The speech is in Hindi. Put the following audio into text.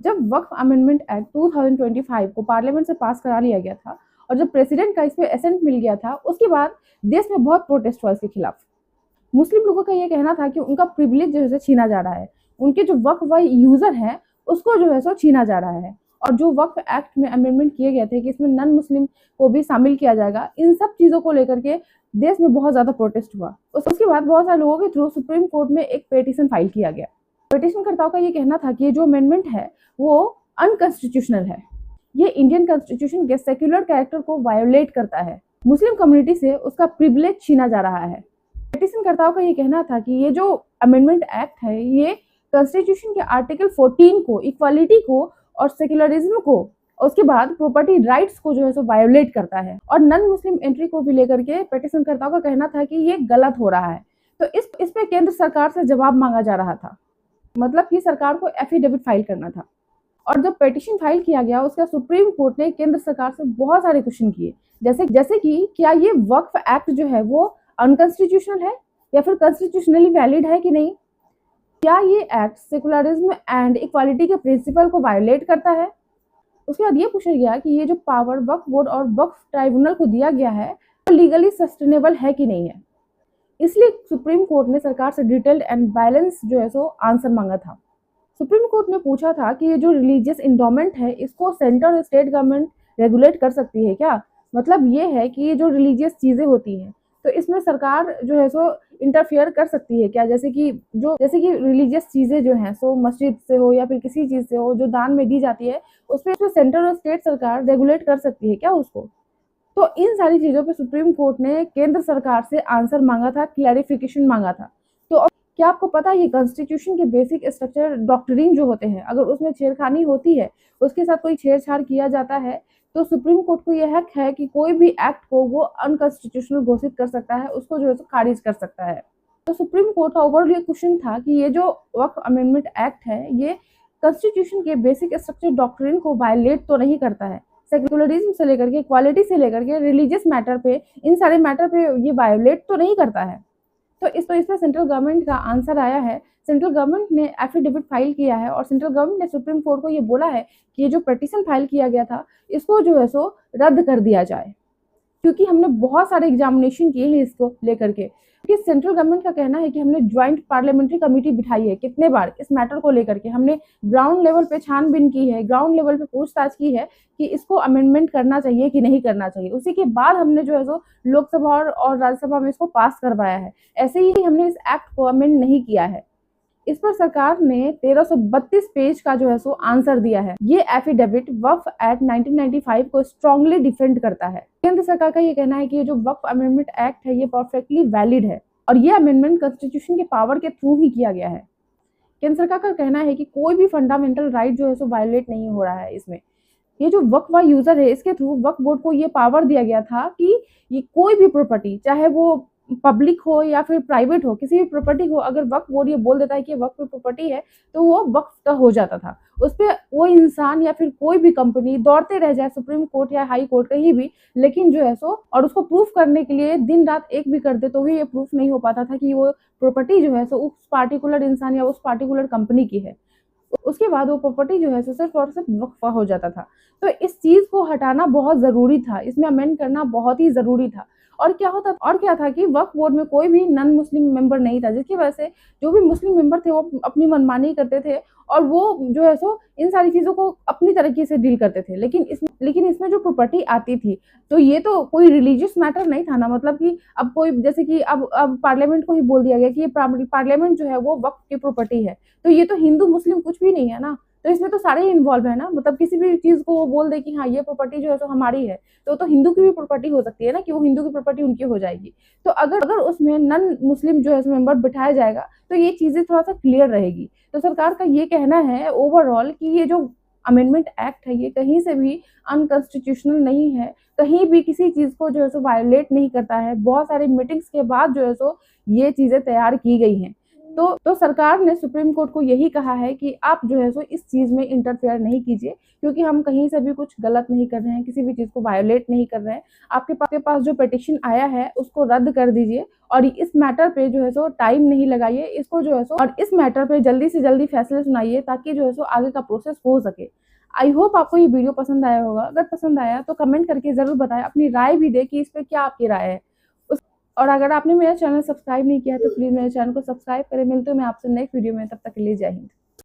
जब वक्फ अमेंडमेंट एक्ट 2025 को पार्लियामेंट से पास करा लिया गया था और जब प्रेसिडेंट का इस पे एसेंट मिल गया था, उसके बाद देश में बहुत प्रोटेस्ट हुआ इसके खिलाफ। मुस्लिम लोगों का ये कहना था कि उनका प्रिविलेज जो है छीना जा रहा है, उनके जो वक्फ वाई यूजर है उसको जो है सो छीना जा रहा है। और जो वक्फ एक्ट में अमेंडमेंट किए गए थे कि इसमें नॉन मुस्लिम को भी शामिल किया जाएगा, इन सब चीजों को लेकर के देश में बहुत ज्यादा प्रोटेस्ट हुआ। उसके बाद बहुत सारे लोगों के थ्रू सुप्रीम कोर्ट में एक पेटिशन फाइल किया गया। पेटिशनकर्ताओं का ये कहना था कि ये जो अमेंडमेंट है वो अनकॉन्स्टिट्यूशनल है, ये इंडियन कॉन्स्टिट्यूशन के सेक्युलर कैरेक्टर को वायोलेट करता है, मुस्लिम कम्युनिटी से उसका प्रिविलेज छीना जा रहा है। पेटिशनकर्ताओं का ये कहना था कि ये जो अमेंडमेंट एक्ट है ये कॉन्स्टिट्यूशन के आर्टिकल 14 को, इक्वालिटी को और सेक्युलरिज्म को, उसके बाद प्रॉपर्टी राइट्स को जो है सो वायोलेट करता है। और नॉन मुस्लिम एंट्री को भी लेकर के पेटिशनकर्ताओं का कहना था कि ये गलत हो रहा है। तो इस पे केंद्र सरकार से जवाब मांगा जा रहा था, मतलब कि सरकार को एफिडेविट फाइल करना था। और जब पेटिशन फाइल किया गया उसका सुप्रीम कोर्ट ने केंद्र सरकार से बहुत सारे क्वेश्चन किए, जैसे कि क्या ये वक्फ एक्ट जो है वो अनकॉन्स्टिट्यूशनल है या फिर कॉन्स्टिट्यूशनली वैलिड है कि नहीं, क्या ये एक्ट सेकुलरिज्म एंड इक्वालिटी के प्रिंसिपल को वायोलेट करता है। उसके बाद ये पूछा गया कि ये जो पावर वक्फ बोर्ड और वक्फ ट्राइब्यूनल को दिया गया है वो लीगली सस्टेनेबल है कि नहीं है। इसलिए सुप्रीम कोर्ट ने सरकार से डिटेल्ड एंड बैलेंस जो है सो आंसर मांगा था। सुप्रीम कोर्ट ने पूछा था कि ये जो रिलीजियस इंडोमेंट है इसको सेंट्रल और स्टेट गवर्नमेंट रेगुलेट कर सकती है क्या। मतलब ये है कि ये जो रिलीजियस चीजें होती हैं तो इसमें सरकार जो है सो इंटरफेयर कर सकती है क्या, जैसे कि रिलीजियस चीजें जो हैं सो मस्जिद से हो या फिर किसी चीज से हो जो दान में दी जाती है उस पर सेंट्रल और स्टेट सरकार रेगुलेट कर सकती है क्या उसको। तो इन सारी चीजों पे सुप्रीम कोर्ट ने केंद्र सरकार से आंसर मांगा था, क्लैरिफिकेशन मांगा था। तो क्या आपको पता है ये कॉन्स्टिट्यूशन के बेसिक स्ट्रक्चर डॉक्ट्रिन जो होते हैं अगर उसमें छेड़खानी होती है, उसके साथ कोई छेड़छाड़ किया जाता है तो सुप्रीम कोर्ट को यह हक है कि कोई भी एक्ट को वो अनकॉन्स्टिट्यूशनल घोषित कर सकता है, उसको जो है खारिज कर सकता है। तो सुप्रीम कोर्ट का ओवरऑल ये क्वेश्चन था कि ये जो वक्फ अमेंडमेंट एक्ट है ये कॉन्स्टिट्यूशन के बेसिक स्ट्रक्चर डॉक्ट्रिन को वायलेट तो नहीं करता है, सेक्युलरिज्म से लेकर के इक्वालिटी से लेकर के रिलीजियस मैटर पे, इन सारे मैटर पे ये वायोलेट तो नहीं करता है। तो इसमें सेंट्रल गवर्नमेंट का आंसर आया है। सेंट्रल गवर्नमेंट ने एफिडेविट फाइल किया है और सेंट्रल गवर्नमेंट ने सुप्रीम कोर्ट को ये बोला है कि ये जो पिटीशन फाइल किया गया था इसको जो है सो रद्द कर दिया जाए, क्योंकि हमने बहुत सारे एग्जामिनेशन किए हैं इसको लेकर के। क्योंकि सेंट्रल गवर्नमेंट का कहना है कि हमने ज्वाइंट पार्लियामेंट्री कमेटी बिठाई है, कितने बार इस मैटर को लेकर के हमने ग्राउंड लेवल पे छानबीन की है, ग्राउंड लेवल पे पूछताछ की है कि इसको अमेंडमेंट करना चाहिए कि नहीं करना चाहिए। उसी के बाद हमने जो है सो लोकसभा और राज्यसभा में इसको पास करवाया है। ऐसे ही हमने इस एक्ट को अमेंड नहीं किया है। इस पर सरकार ने 1332 पेज का जो है सो आंसर दिया है। ये एफिडेविट वक्फ एक्ट 1995 को स्ट्रांगली डिफेंड करता है। केंद्र सरकार का ये कहना है कि ये जो वक्फ अमेंडमेंट एक्ट है ये परफेक्टली वैलिड है और ये अमेंडमेंट कॉन्स्टिट्यूशन के पावर के थ्रू ही किया गया है। केंद्र सरकार का कहना है कि कोई भी फंडामेंटल राइट जो है सो वायलेट नहीं हो रहा है इसमें। ये जो वक्फ यूजर है इसके थ्रू वक्फ बोर्ड को ये पावर दिया गया था कि ये कोई भी प्रॉपर्टी, चाहे वो पब्लिक हो या फिर प्राइवेट हो, किसी भी प्रॉपर्टी को अगर वक्फ बोर्ड ये बोल देता है कि वक्फ प्रॉपर्टी है तो वो वक्फ का हो जाता था। उस पर वो इंसान या फिर कोई भी कंपनी दौड़ते रह जाए सुप्रीम कोर्ट या हाई कोर्ट कहीं भी, लेकिन जो है सो और उसको प्रूफ करने के लिए दिन रात एक भी करते तो भी ये प्रूफ नहीं हो पाता था कि वो प्रॉपर्टी जो है सो उस पार्टिकुलर इंसान या उस पार्टिकुलर कंपनी की है। उसके बाद वो प्रॉपर्टी जो है सिर्फ और सिर्फ वक्फ हो जाता था। तो इस चीज को हटाना बहुत जरूरी था, इसमें अमेंड करना बहुत ही जरूरी था। और क्या था कि वक्फ बोर्ड में कोई भी नॉन मुस्लिम मेंबर नहीं था, जिसकी वजह से जो भी मुस्लिम मेंबर थे वो अपनी मनमानी करते थे और वो जो है सो इन सारी चीजों को अपनी तरीके से डील करते थे। लेकिन इसमें जो प्रॉपर्टी आती थी तो ये तो कोई रिलीजियस मैटर नहीं था ना, मतलब कि अब कोई जैसे कि अब पार्लियामेंट को ही बोल दिया गया कि ये पार्लियामेंट जो है वो वक्फ की प्रॉपर्टी है, तो ये तो हिंदू मुस्लिम कुछ भी नहीं है ना, तो इसमें तो सारे ही इन्वॉल्व है ना। मतलब किसी भी चीज को वो बोल दे कि हाँ ये प्रॉपर्टी जो है तो हमारी है, तो हिंदू की भी प्रॉपर्टी हो सकती है ना कि वो हिंदू की प्रॉपर्टी उनकी हो जाएगी। तो अगर उसमें नॉन मुस्लिम जो है मेंबर बिठाया जाएगा तो ये चीजें थोड़ा सा क्लियर रहेगी। तो सरकार का ये कहना है ओवरऑल कि ये जो अमेंडमेंट एक्ट है ये कहीं से भी अनकॉन्स्टिट्यूशनल नहीं है, कहीं भी किसी चीज को जो है सो वायोलेट नहीं करता है। बहुत सारे मीटिंग्स के बाद जो है सो ये चीजें तैयार की गई हैं। तो सरकार ने सुप्रीम कोर्ट को यही कहा है कि आप जो है सो इस चीज़ में इंटरफेयर नहीं कीजिए, क्योंकि हम कहीं से भी कुछ गलत नहीं कर रहे हैं, किसी भी चीज़ को वायोलेट नहीं कर रहे हैं। आपके पास जो पिटीशन आया है उसको रद्द कर दीजिए और इस मैटर पे जो है सो टाइम नहीं लगाइए, इसको जो है सो और इस मैटर पे जल्दी से जल्दी फैसले सुनाइए, ताकि जो है सो आगे का प्रोसेस हो सके। आई होप आपको ये वीडियो पसंद आया होगा। अगर पसंद आया तो कमेंट करके ज़रूर बताएं, अपनी राय भी दें कि इस पे क्या आपकी राय है। और अगर आपने मेरा चैनल सब्सक्राइब नहीं किया है तो प्लीज़ मेरे चैनल को सब्सक्राइब करें। मिलते हैं मैं आपसे नेक्स्ट वीडियो में, तब तक के लिए जय हिंद।